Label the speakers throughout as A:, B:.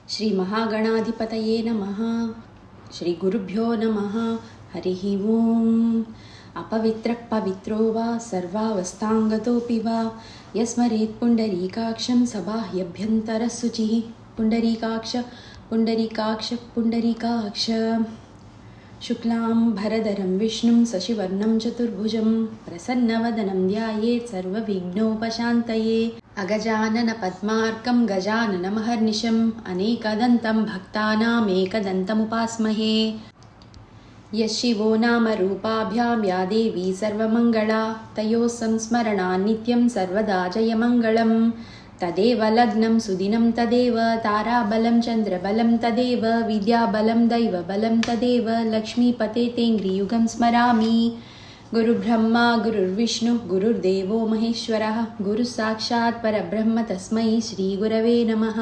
A: శ్రీ మహాగణాధిపతయే నమః. శ్రీ గురుభ్యో నమః. హరిః ఓం. అపవిత్రః పవిత్రో వా సర్వావస్థాంగతోపి వా యస్మరేత్ పుండరీకాక్షం సబాహ్యభ్యంతరః శుచిః. పుండరీకాక్ష పుండరీకాక్ష పుండరీకాక్ష. శుక్లాం భరధరం విష్ణుం శశివర్ణం చతుర్భుజం ప్రసన్నవదనం ధ్యాయేత్ సర్వవిఘ్నోపశాంతయే. అగజానన పద్మార్కం గజాననమహర్నిశం అనేకదంతం భక్తానామేకదంతముపాస్మహే. యశివో నామ రూపాభ్యాం యా దేవీ సర్వమంగళా తయోః సంస్మరణాన్ నిత్యం సర్వదా జయమంగళం. తదేవ లగ్నం సుదినం తదేవ తారాబలం చంద్రబలం తదేవ విద్యాబలం దైవబలం తదేవ లక్ష్మీపతే తేంగ్రియుగం స్మరామి. గురుబ్రహ్మా గురుర్విష్ణుః గురుర్దేవో మహేశ్వరः గురుః సాక్షాత్ పరబ్రహ్మ తస్మై శ్రీగురవే నమః.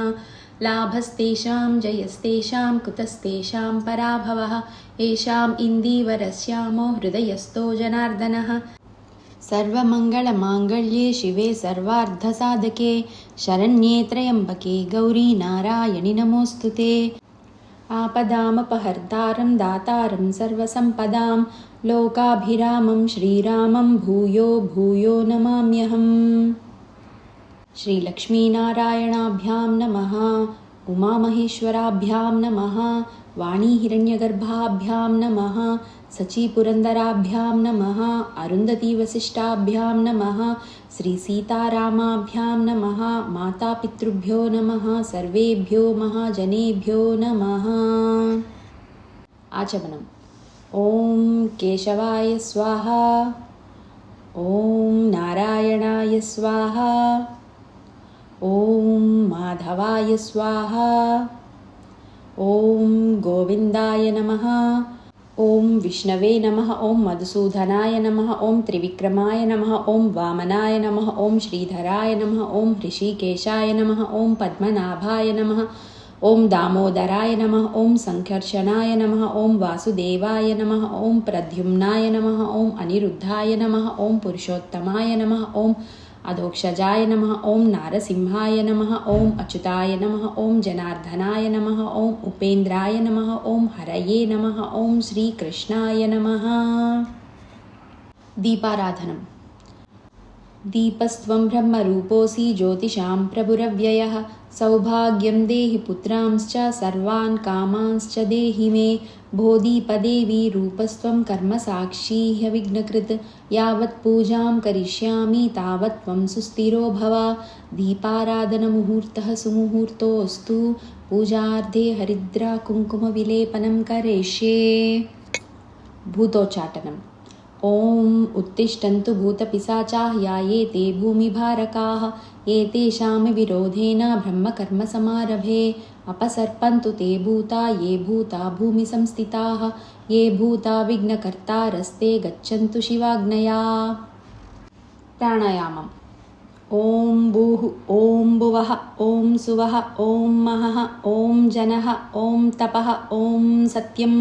A: లాభస్తేషాం జయస్తేషాం కుతస్తేషాం పరాభవः ఏషాం ఇందీవరస్యామో హృదయస్థో జనార్దనः. సర్వమంగళమాంగళ్యే శివే సర్వార్థసాధకే శరణ్యే త్రయంబకే గౌరీ నారాయణి నమోస్తుతే. ఆపదామపహర్తారం దాతారం సర్వసంపదాం లోకాభిరామం శ్రీరామం భూయో భూయో నమామ్యహం. శ్రీ లక్ష్మీనారాయణాభ్యాం నమః. ఉమామహేశ్వరాభ్యాం నమః. వాణీ హిరణ్యగర్భాభ్యాం నమః. సచీపురందరాభ్యాం నమః. అరుంధతీ వసిష్ఠాభ్యాం నమః. శ్రీ సీతారామాభ్యాం నమః. మాతాపితృభ్యో నమః. సర్వేభ్యో మహాజనేభ్యో నమః. ఆచమనం. ఓం కేశవాయ స్వాహ. ఓం నారాయణాయ స్వాహ. ఓం మాధవాయ స్వాహ. ఓం గోవిందాయ నమః. ఓం విష్ణవే నమః. ఓం మధుసూదనాయ నమః. ఓం త్రివిక్రమాయ నమః. ఓం వామనాయ నమః. ఓం శ్రీధరాయ నమః. ఓం హృషికేశాయ నమః. ఓం పద్మనాభాయ నమః. ఓం దామోదరాయ నమః. ఓం సంకర్షణాయ నమః. ఓం వాసుదేవాయ నమః. ఓం ప్రద్యుమ్నాయ నమః. ఓం అనిరుద్ధాయ నమః. ఓం పురుషోత్తమాయ నమః. ఓం అధోక్షజాయ నమః. ఓం నారసింహాయ నమః. ఓం అచ్యుతాయ నమః. ఓం జనార్దనాయ నమః. ఓం ఉపేంద్రాయ నమః. ఓం హరయే నమః. ఓం శ్రీకృష్ణాయ నమః. దీపారాధనం. దీపస్త్వం బ్రహ్మరూపోసి జ్యోతిషాం ప్రభురవ్యయః. సౌభాగ్యం దేహి పుత్రాంశ్చ సర్వాన్ కామాంశ్చ దేహి మే. భో దీపదేవి రూపస్త్వం కర్మసాక్షీ హ్యవిఘ్నకృత్. యావత్ పూజాం కరిష్యామి తావత్ త్వం సుస్థిరో భవ. దీపారాధనముహూర్తః సుముహూర్తోऽస్తు. పూజార్థే హరిద్రా కుంకుమ విలేపనం కరిష్యే. భూతోచాటనం. ఓం ఉత్తిష్టन्तु భూతపిశాచాः యాయేతే భూమిభారకాः ఏతేషాం విరోధేన బ్రహ్మకర్మసమారభే. అపసర్పन्तు తే భూతా ఏ భూతా భూమి సంస్థితాः ఏ భూతా విఘ్నకర్తారస్తే గచ్చन्तు శివాజ్ఞయా. ప్రాణాయామం. ఓం భూః ఓం భువః ఓం సువః ఓం మహః ఓం జనః ఓం తపః ఓం సత్యం.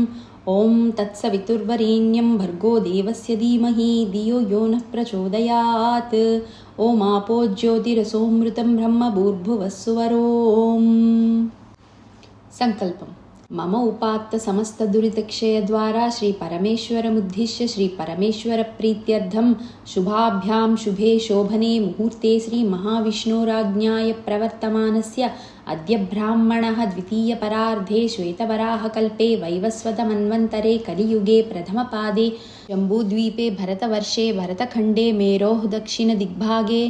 A: ఓం తత్సవితుర్వరేణ్యం భర్గో దేవస్య ధీమహి ధియో యో నః ప్రచోదయాత్. ఓం ఆపో జ్యోతిరసోమృతం బ్రహ్మ భూర్భువః సువరోం. సంకల్పం. మమ ఉపాత్త సమస్త దురితక్షయ ద్వారా శ్రీ పరమేశ్వరముద్దిశ్య శ్రీ పరమేశ్వర ప్రీత్యర్థం శుభాభ్యాం శుభే శోభనే ముహూర్తే శ్రీ మహావిష్ణోరాజ్ఞాయ ప్రవర్తమానస్య అద్య బ్రాహ్మణః ద్వితీయ పరార్ధే శ్వేతవరాహకల్పే వైవస్వతమన్వంతరే కలియుగే ప్రథమపాదే జంబూద్వీపే భరతవర్షే భరతఖండే మేరోః దక్షిణ దిగ్భాగే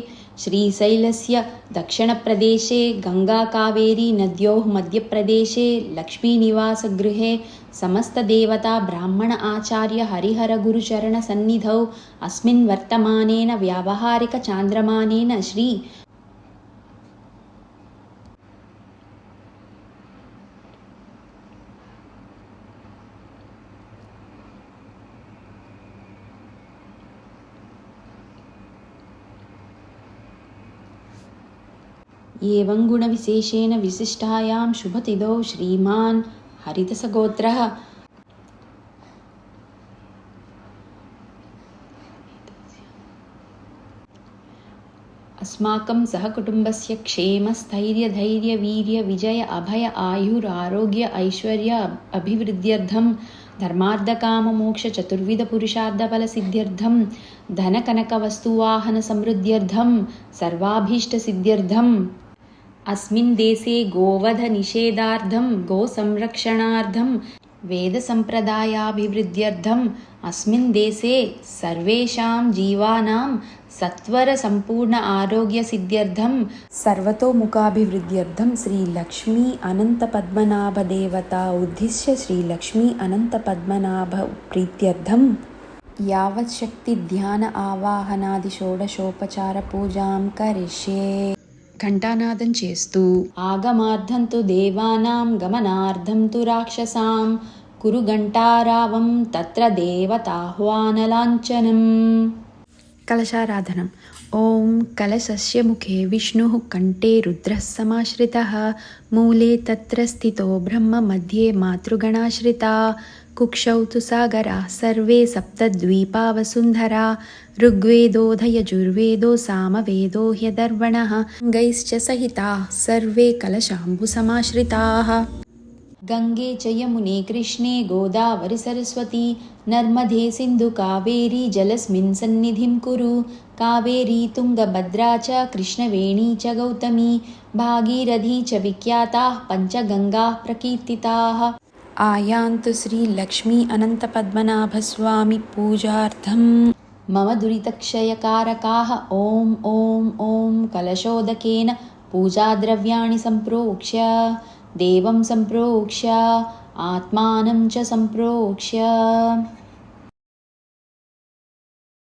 A: శ్రీశైలస్య దక్షిణప్రదేశే గంగాకావేరీ నద్యోః మధ్యప్రదేశే లక్ష్మీనివాసగృహే సమస్తదేవతా బ్రాహ్మణ ఆచార్య హరిహర గురుచరణ సన్నిధౌ అస్మిన్ వర్తమానేన వ్యావహారిక చాంద్రమానేన శ్రీ ఏవం గుణవిశేషేణ విశిష్టాయాం శుభతిథౌ శ్రీమాన్ హరిదాసగోత్రః अस्माकं सहकुटुम्बस्य क्षेमस्थैर्यधैर्यवीर्य विजय अभय आयुरारोग्य ऐश्वर्य अभिवृद्ध्यर्थं धर्मार्थकाममोक्षचतुर्विधपुरुषार्थफलसिद्ध्यर्थं धनकनकवस्तुवाहनसमृद्ध्यर्थं सर्वाभीष्टसिद्ध्यर्थम् अस्मिन् देशे गोवधनिषेधार्थं गोसंरक्षणार्थं वेदसम्प्रदायाभिवृद्ध्यर्थम् अस्मिन् देशे सर्वेषां जीवानां सत्वरसम्पूर्ण आरोग्यसिद्ध्यर्थं सर्वतोमुखाभिवृद्ध्यर्थं श्रीलक्ष्मी अनन्तपद्मनाभदेवता उद्दिश्य श्रीलक्ष्मी अनन्तपद्मनाभप्रीत्यर्थं यावत् शक्ति ध्यान आवाहनादि షోడశోపచారపూజాం కరిష్యే. ఘంటానాదం చేస్తూ ఆగమార్థం తు దేవానాం గమనార్థం తు రాక్షసాం కురు ఘంటారావం తత్ర దేవతాహ్వానలాంఛనం. కలశారాధనం. ఓం కలశస్య ముఖే విష్ణుః కంఠే రుద్రः సమాశ్రితः మూలే తత్ర స్థితో బ్రహ్మ మధ్యే మాతృగణాశ్రితా కుక్షౌ తు సాగరాः సర్వే సప్తద్వీపా వసుంధరా ఋగ్వేదోऽధయజుర్వేదో సామవేదో హ్యధర్వణः గైశ్చ సహితాः సర్వే కలశాంబుసమాశ్రితాः. గంగే చ యమునే కృష్ణే గోదావరి సరస్వతి నర్మదే సింధు కావేరీ జలస్మిన్ సన్నిధిం కురు. కావేరీ తుంగభద్రా చ కృష్ణవేణీ చ గౌతమీ భాగీరథీ చ విఖ్యాతాః పంచగంగాః ప్రకీర్తితాః. ఆయాంతు శ్రీలక్ష్మీ అనంతపద్మనాభస్వామి పూజార్థం. మమ దురితక్షయకారకాః ఓం ఓం ఓం కలశోదకేన పూజాద్రవ్యాణి సంప్రోక్ష్య దేవం సంప్రోక్ష్య ఆత్మానం చ సంప్రోక్ష్య